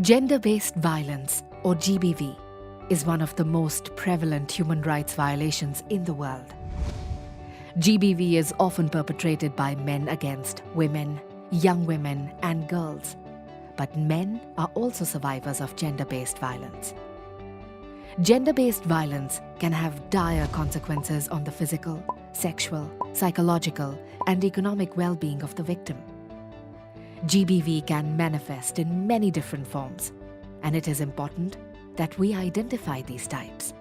Gender-based violence, or GBV, is one of the most prevalent human rights violations in the world. GBV is often perpetrated by men against women, young women, and girls. But men are also survivors of gender-based violence. Gender-based violence can have dire consequences on the physical, sexual, psychological, and economic well-being of the victim. GBV can manifest in many different forms, and it is important that we identify these types.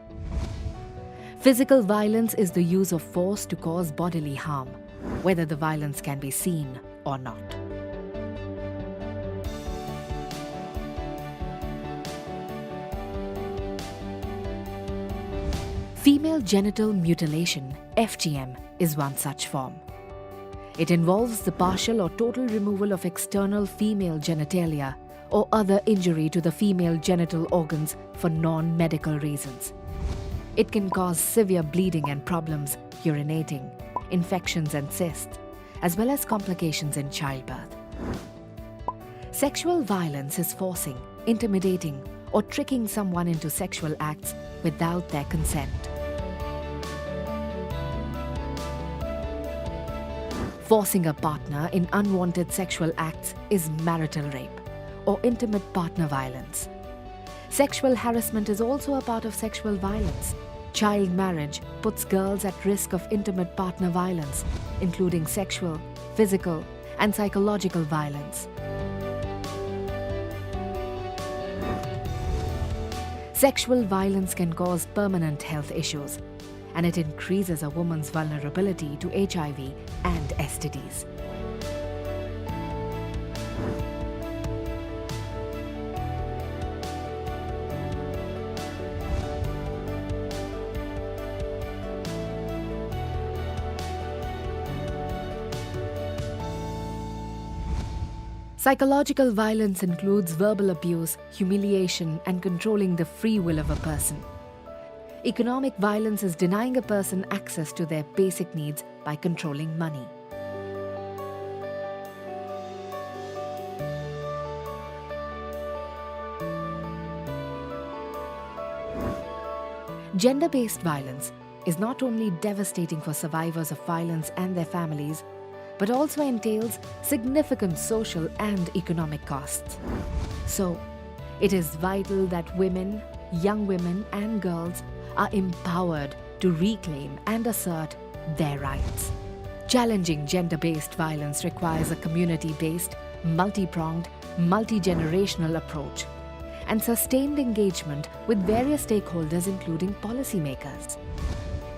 Physical violence is the use of force to cause bodily harm, whether the violence can be seen or not. Female genital mutilation, FGM, is one such form. It involves the partial or total removal of external female genitalia or other injury to the female genital organs for non-medical reasons. It can cause severe bleeding and problems urinating, infections and cysts, as well as complications in childbirth. Sexual violence is forcing, intimidating, or tricking someone into sexual acts without their consent. Forcing a partner in unwanted sexual acts is marital rape or intimate partner violence. Sexual harassment is also a part of sexual violence. Child marriage puts girls at risk of intimate partner violence, including sexual, physical, and psychological violence. Sexual violence can cause permanent health issues, and it increases a woman's vulnerability to HIV and STDs. Psychological violence includes verbal abuse, humiliation, and controlling the free will of a person. Economic violence is denying a person access to their basic needs by controlling money. Gender-based violence is not only devastating for survivors of violence and their families, but also entails significant social and economic costs. So, it is vital that women, young women, and girls are empowered to reclaim and assert their rights. Challenging gender-based violence requires a community-based, multi-pronged, multi-generational approach and sustained engagement with various stakeholders including policymakers.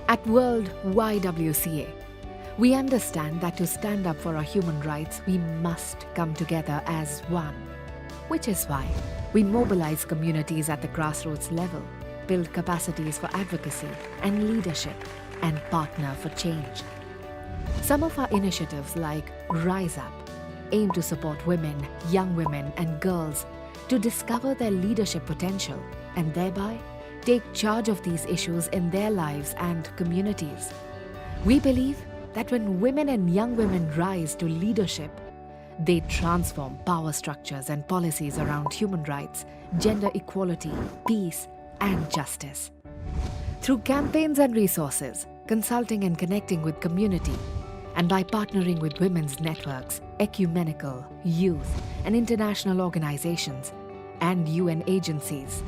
At World YWCA, we understand that to stand up for our human rights, we must come together as one, which is why we mobilize communities at the grassroots level, build capacities for advocacy and leadership, and partner for change. Some of our initiatives like Rise Up aim to support women, young women, and girls to discover their leadership potential and thereby take charge of these issues in their lives and communities. We believe that when women and young women rise to leadership, they transform power structures and policies around human rights, gender equality, peace, and justice. Through campaigns and resources, consulting and connecting with community, and by partnering with women's networks, ecumenical, youth, and international organizations, and UN agencies,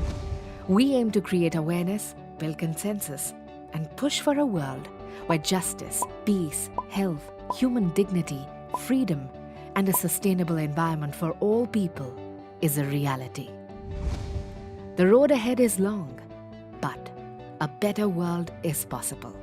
we aim to create awareness, build consensus, and push for a world where justice, peace, health, human dignity, freedom, and a sustainable environment for all people is a reality. The road ahead is long, but a better world is possible.